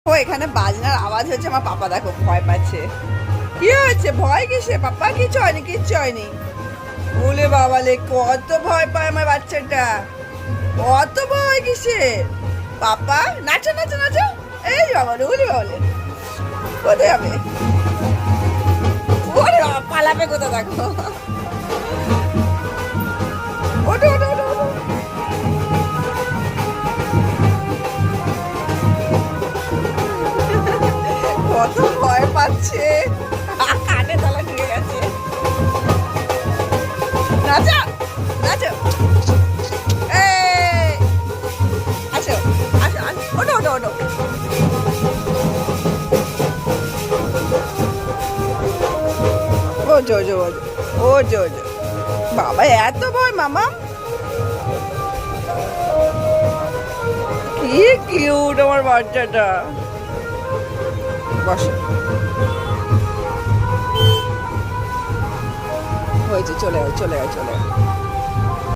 ও এখানে বাজনার আওয়াজ হচ্ছে, আমার পাপা দেখো ভয় পাচ্ছে। কি হয়েছে, ভয় কিসে পাপা? কিছু হয়নি, কিচ্ছু হয়নি। ওলে বাবালে, কত ভয় পায় আমার বাচ্চাটা। কত ভয় কিসে পাপা? নাচো নাচো নাচো। এই বাবালে, ওলে বাবালে, কোথায় যাবে? ওরে বাবা, পালাবে কোথা দেখো। ওঠো ওঠো ওঠো ওঠো। কত ভয় পাচ্ছে, কানে তলা ঢুকে গেছে। নাচো নাচো। এই আসো আসো আসো, ওঠো ওঠো ওঠো। ও জো জো ও জো জো। বাবা এত ভয় মামা। কি কিউট আমার বাচ্চাটা। বসো, হয়েছে, চলে আয় চলে আয় চলে আয়।